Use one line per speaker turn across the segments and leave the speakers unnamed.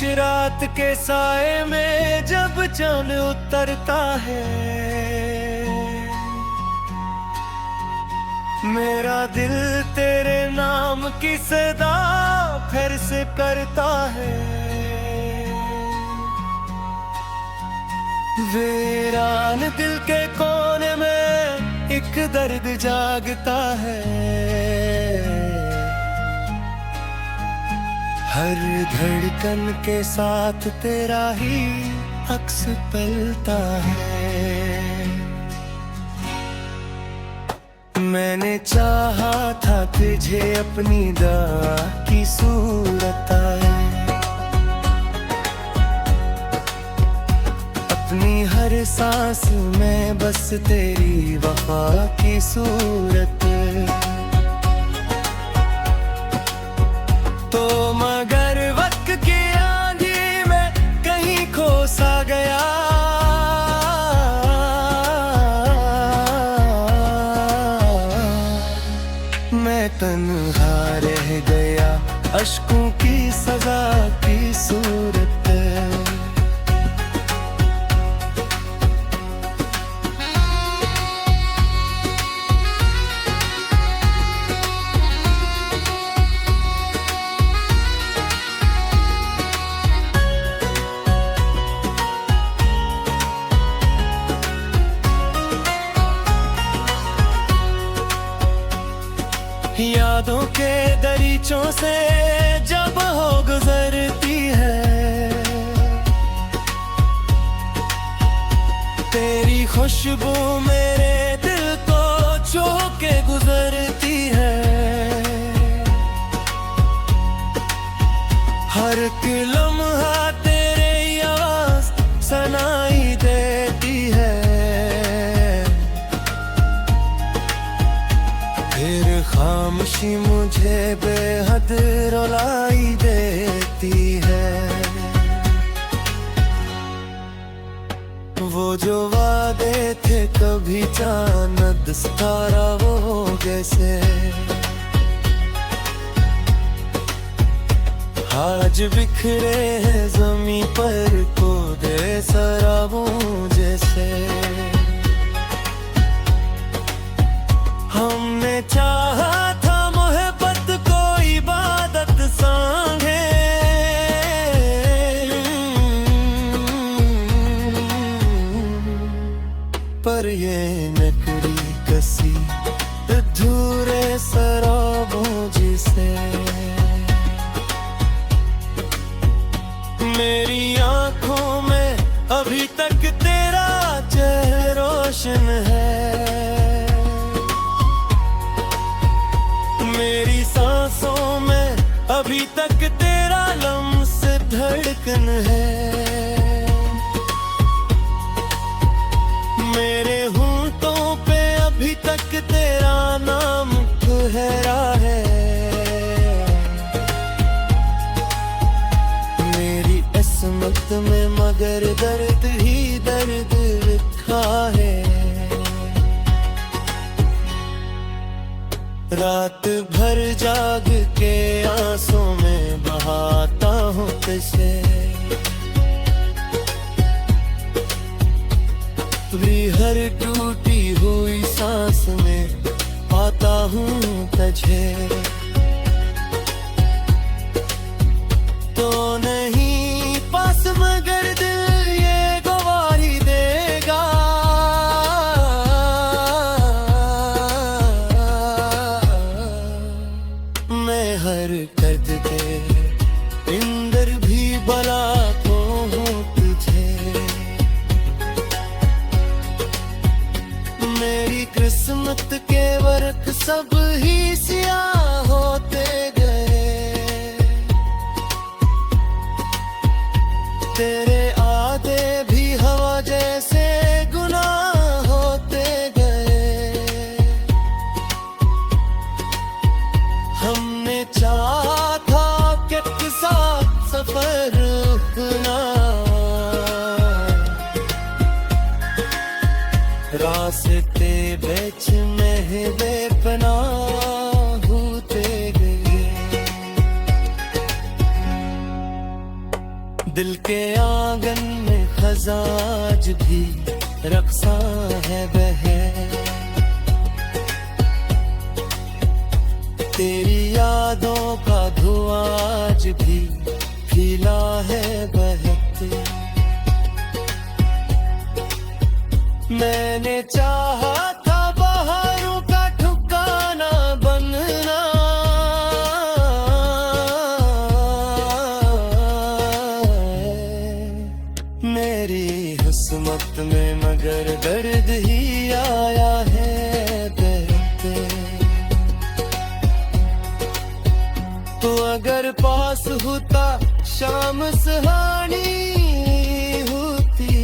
खुश रात के साए में जब चांद उतरता है, मेरा दिल तेरे नाम की सदा फिर से करता है। वीरान दिल के कोने में एक दर्द जागता है, हर धड़कन के साथ तेरा ही अक्स पलता है। मैंने चाहा था तुझे अपनी दुआ की सूरत आए, अपनी हर सांस में बस तेरी वफा की सूरत। तो मगर वक्त की आंधी में कहीं खो सा गया, मैं तन्हा रह गया अश्कों की सजा की सूरत। यादों के दरीचों से जब हो गुजरती है, तेरी खुशबू मेरे दिल को छू के गुजरती है। हर लम्हा तेरे आवाज सुनाई देती है, फिर खामोशी मुझे बेहद रुलाई देती है। वो जो वादे थे कभी चांद सितारा वो जैसे, आज बिखरे हैं ज़मीं पर कोदे सराबों जैसे। हमने चाहा था मोहब्बत को इबादत सांगे, पर ये नकली कसी अधूरे सराबों जिसे। मेरी आंखों में अभी तक तेरा चेहरा रोशन है, मेरी सांसों में अभी तक तेरा लम्स धड़कन है। मेरे होंठों पे अभी तक तेरा नाम ठहरा है, मेरी किस्मत में मगर दर्द ही दर्द लिखा है। रात भर जाग के आंसू में बहाता हूँ तुझे, भी हर टूटी हुई सांस में पाता हूँ तुझे। तो नहीं पास मगर दिल ये गवाही देगा, मैं हर दर्द के इंदर भी भला तो हूँ तुझे। मेरी किस्मत के वर्क सब ही सियाह होते गए, तेरे आदे भी हवा जैसे गुनाह होते गए। हमने चाहा था कि एक साथ सफर अपना, रास्ते बेच में बेपनाह होते गए। दिल के आंगन में खजाज भी रक्सा है बहे, तेरी यादों का धुआं आज भी फीला है बहते। मैंने चाहा था बहारों का ठिकाना बनना, मेरी किस्मत में मगर दर्द ही आया है बहते। तो अगर पास होता शाम सुहानी होती,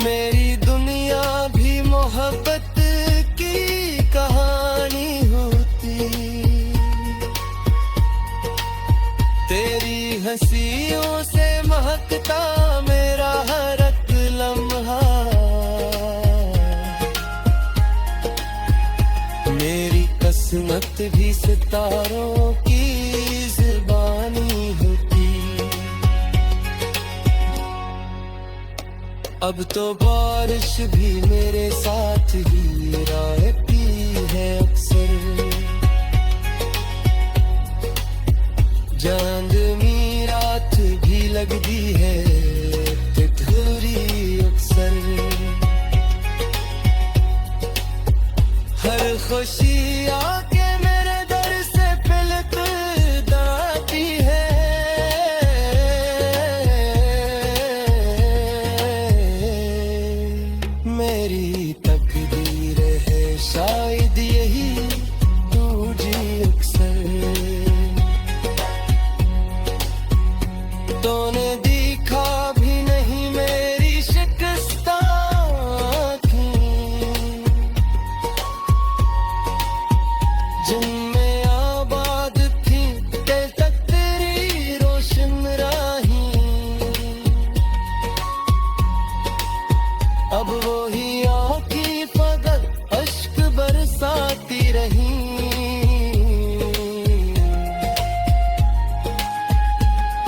मेरी दुनिया भी मोहब्बत की कहानी होती। तेरी हंसियों से महकता मेरा हर एक लम्हा, मेरी किस्मत भी सितारों की जुबानी होती। अब तो बारिश भी मेरे साथ ही रहती है अक्सर, चांदनी रात भी लगती है ठिठुरी अक्सर। हर खुशी आके मेरे दर से पिलक दाती है, मेरी तकदीर है शायद यही तुझे अक्सर। तूने देखा भी नहीं मेरी शिकस्ता की, जिनमें आबाद थी दिल तक तेरी रोशन राही। अब वही आँखी फकत अश्क बरसाती रही,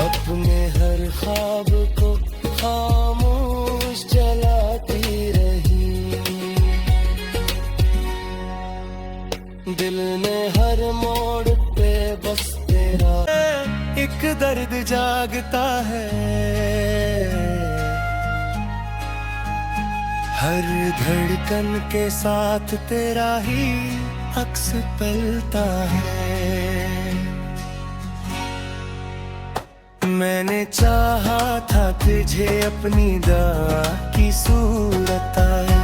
अपने हर ख्वाब को खामोश जलाती रही। दिल ने हर मोड़ पे बस तेरा एक दर्द जागता है, हर धड़कन के साथ तेरा ही अक्स पलता है। मैंने चाहा था तुझे अपनी दुआ की सूरत आए,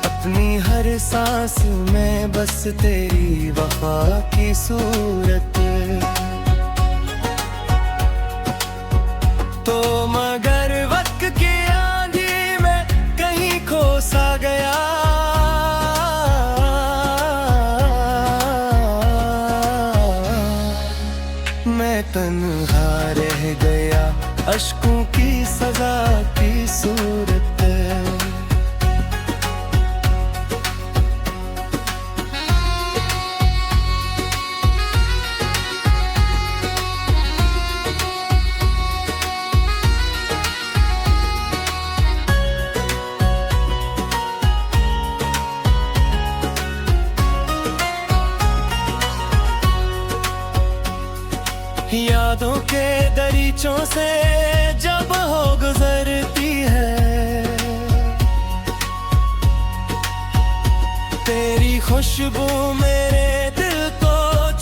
अपनी हर सांस में बस तेरी वफा की सूरत। तो मगर वक्त की आंधी में कहीं खो सा गया, मैं तन्हा रह गया अश्कों की सजा की सूरत। यादों के दरीचों से जब हो गुजरती है, तेरी खुशबू मेरे दिल को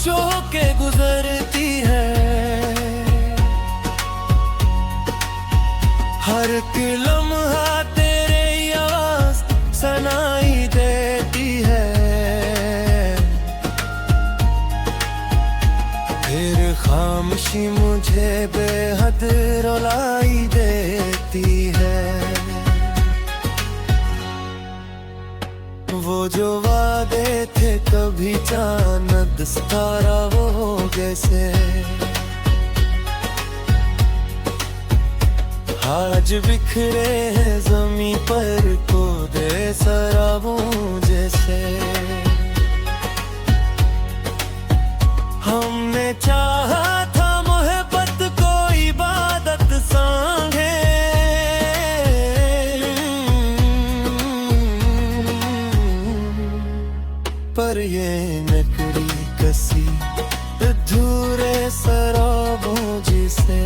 छू के गुजरती है। हर लम्हा तेरे आवाज सुनाई देती है, फिर खामोशी मुझे बेहद रुलाई देती है। वो जो वादे थे कभी चांद सितारा वो जैसे, आज बिखरे हैं जमीन पर कोदे सराबों जैसे। हमने चाहा था मोहब्बत को इबादत सांगे, पर ये नकली कसी अधूरे शराबों जिसे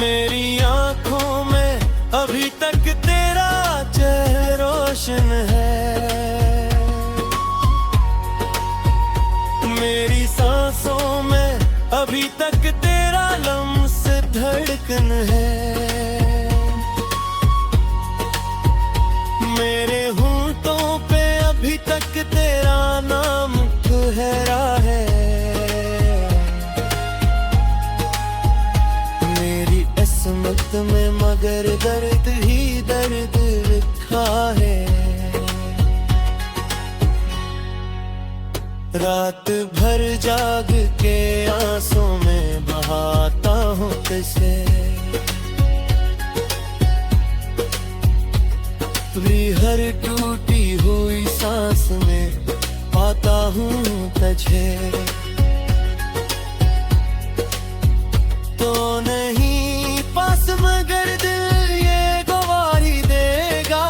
मेरी आंखों में अभी तक तेरा चेहरा रोशन है, मेरी सांसों में अभी तक तेरा लम्स धड़कन है, मेरे होंठों पे अभी तक तेरा नाम ठहरा है, मेरी किस्मत में मगर दर्द ही दर्द लिखा है। रात भर जाग के आंसू में बहाता हूँ तुझे, हर टूटी हुई सांस में पाता हूँ तुझे, तो नहीं पास मगर दिल ये गवाही देगा,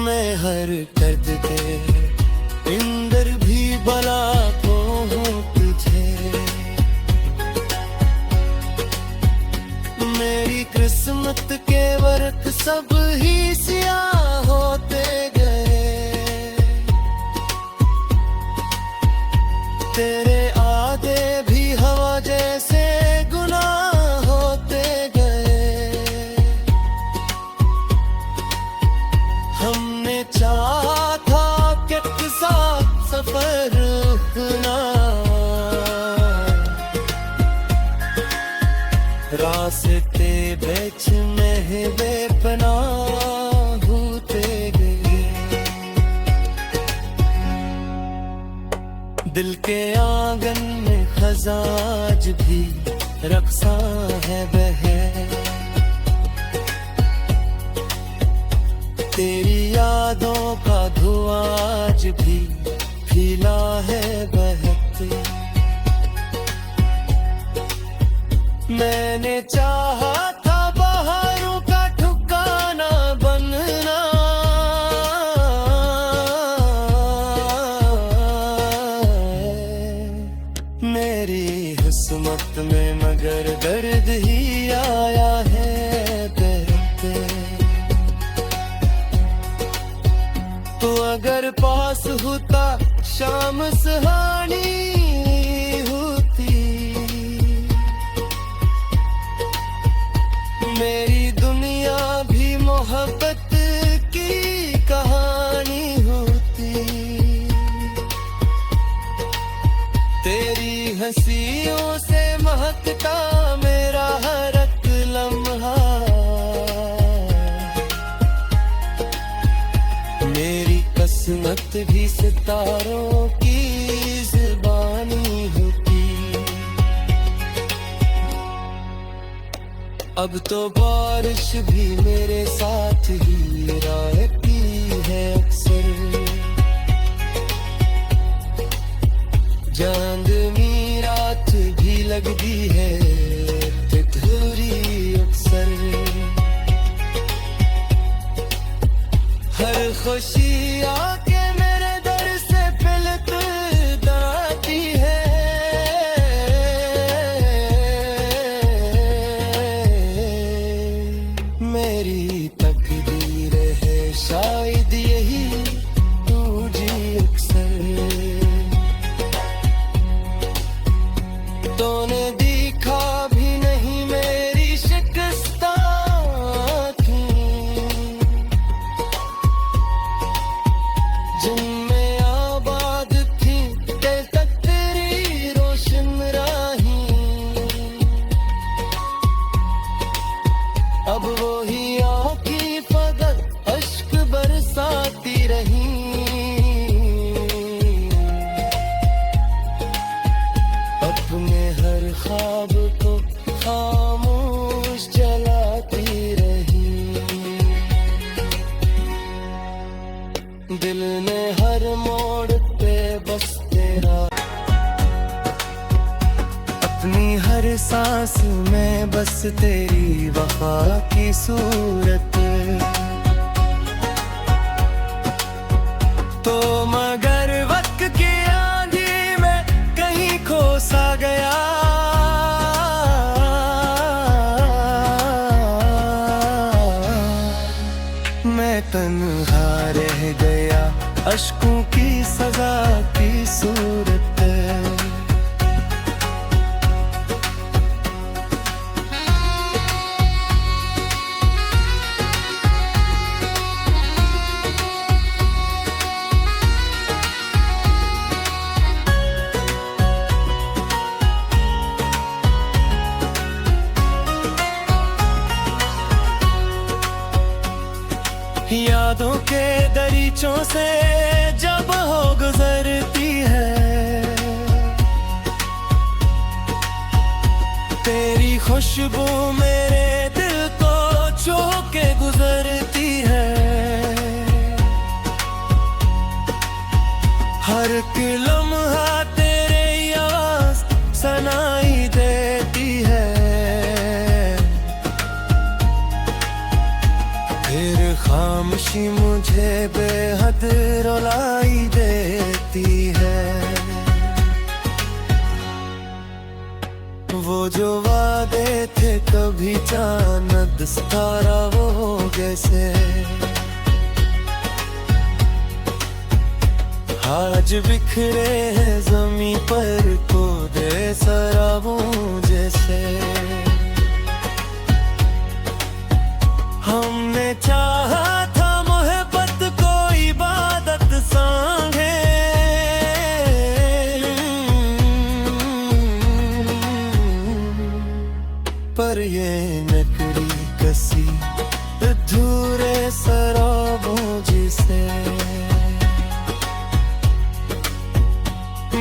मैं हर दर्द के इंदर भी भला को हूँ तुझे, मेरी किस्मत के वर्क सब ही सियाह होते गए, तेरे आगे भी हवा जैसे गुनाह होते गए, हमने चाहा था कि एक साथ सफर अपना, रास्ते बेच में बेपनाह होते गए, दिल के आंगन में खजाज भी रक्सा है बहे, तेरी यादों का धुआं आज भी फीला है बहते, मैंने चाहा था बहारों का ठिकाना बनना, मेरी किस्मत में मगर दर्द ही आया है बहते, तो अगर पास होता शाम सुहानी होती, मेरी दुनिया भी मोहब्बत की कहानी होती, तेरी हंसियों से महकता मेरा हर एक लम्हा, मेरी किस्मत भी सितारों की जुबानी होती, अब तो बारिश भी मेरे साथ ही रहती है अक्सर, चांदनी रात भी लगती है थोड़ी अक्सर, हर खुशी आके मेरे दर से पिलक दाती है, मेरी तकदीर है शायद यही तुझे अक्सर, तूने देखा भी नहीं मेरी शिकस्ता की, जिनमें आबाद थी कल तक तेरी रोशन राही, अब वो ही आँखी फकत अश्क बरसाती रही, दिल ने हर मोड़ पे बस तेरा, अपनी हर सांस में बस तेरी वफा की सूरत। तो मगर वक्त की आंधी में कहीं खो सा गया, मैं तन्हा रह गया अश्कों की सजा की सूरत। यादों के दरीचों से जब हो गुजरती है, तेरी खुशबू मेरे दिल को छू के गुजरती है। हर एक लम्हा तेरे आवाज सुनाई देती है, फिर खामोशी मुझे बेहद रुलाई देती है। वो जो वादे थे कभी चांद सितारा वो हो कैसे, आज बिखरे हैं जमी पर खोदे शराबों जैसे। हमने चाहा था मोहब्बत को इबादत सांगे, पर ये नकली कसी अधूरे शराबों जिसे।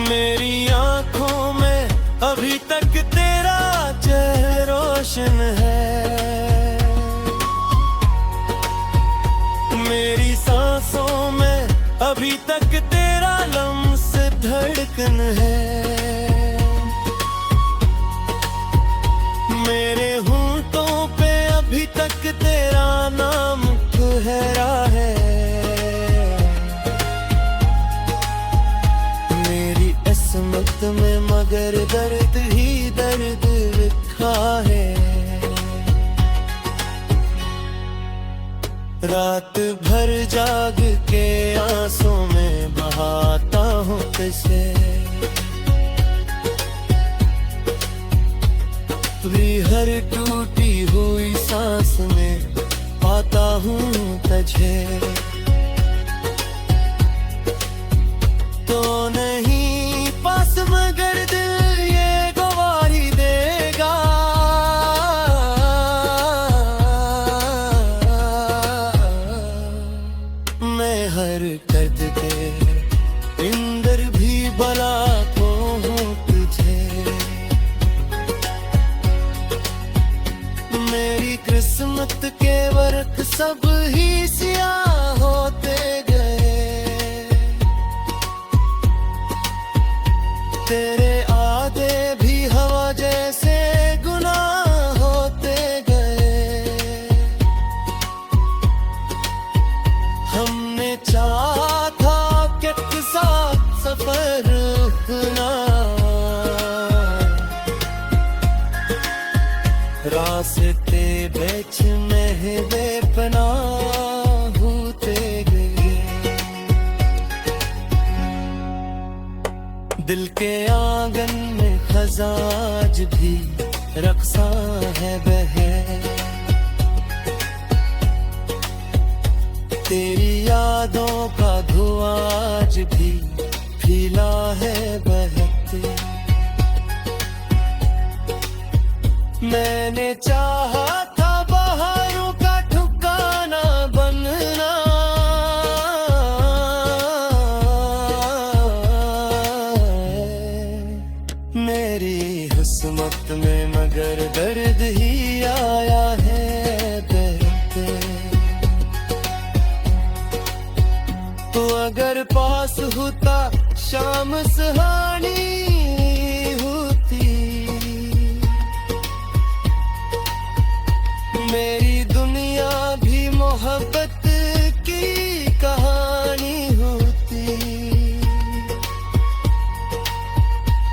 मेरी आंखों में अभी तक तेरा चेहरा रोशन है, मेरी सांसों में अभी तक तेरा लम्स धड़कन है। मेरे होंठों पे अभी तक तेरा नाम ठहरा है, मेरी किस्मत में मगर दर्द ही दर्द लिखा है। रात भर जाग के आंसू में बहाता हूँ तुझे, भी हर टूटी हुई सांस में पाता हूँ तुझे। तो नहीं पास मगर दिल ये गवाही देगा, मैं हर दर्द के इंदर भी भला तो हूँ तुझे। मेरी किस्मत के वर्क सब ही सियाह होते गए, तेरे आदे भी हवा जैसे गुनाह होते गए। हमने चाहा था कि एक साथ सफर अपना, रास्ते बेच में बेपनाह होते गए। दिल के आंगन में खजाज भी रक्सा है बहे, तेरी यादों का धुआं आज भी फीला है बहते। मैंने चाहा था बहारों का ठिकाना बनना, मेरी किस्मत में मगर दर्द ही आया है बहते। तो शाम सुहानी होती, मेरी दुनिया भी मोहब्बत की कहानी होती।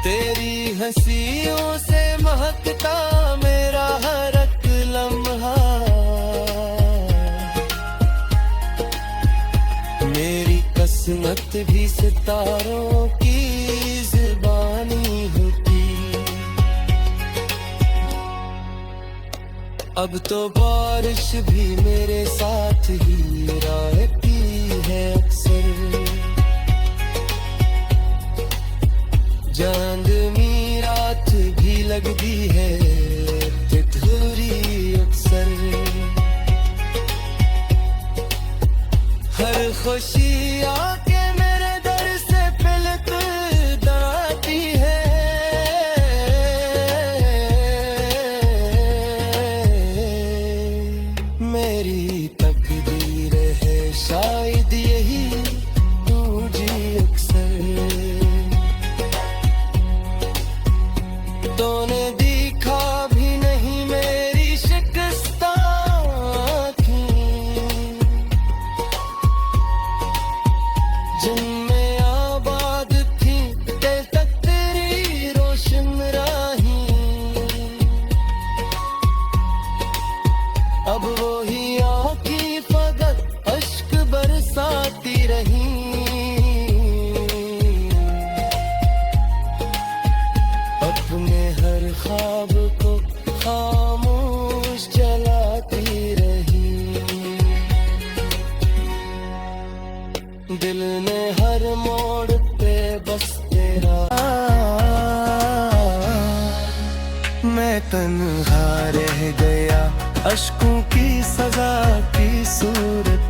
तेरी हंसियों से महकता मेरा हर एक लम्हा, मेरी किस्मत भी सितारों की जुबानी होती। अब तो बारिश भी मेरे साथ ही रहती है अक्सर, चांदनी रात भी लगती है ठिठुरी अक्सर। हर खुशी आके मेरे दर से पिलक दाती है, मेरी तकदीर है शायद यही तुझी अक्सर। तूने देखा भी नहीं मेरी शिकस्ता जिनमें आबाद थी ते तक तेरी रोशन राही। अब वो ही आँखी फकत अश्क बरसाती रही, अपने हर ख्वाब को खामोश जलाती रही। दिल ने हर मोड़ पे बस तेरा, मैं तन्हा रह गया अश्कों की सजा की सूरत।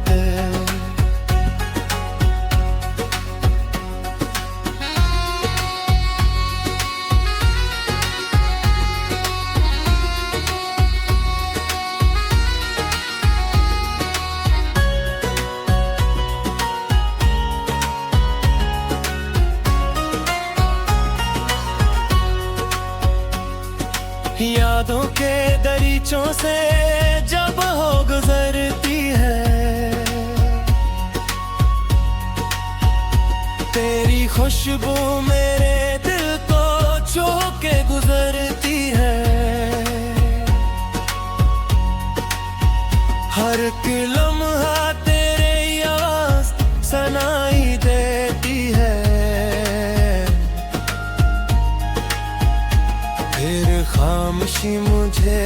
यादों के दरीचों से जब हो गुजरती है, तेरी खुशबू मेरे दिल को छू के गुजरती है। हर एक लम्हा तेरे आवाज़ सुनाई देती है, फिर खामोशी मुझे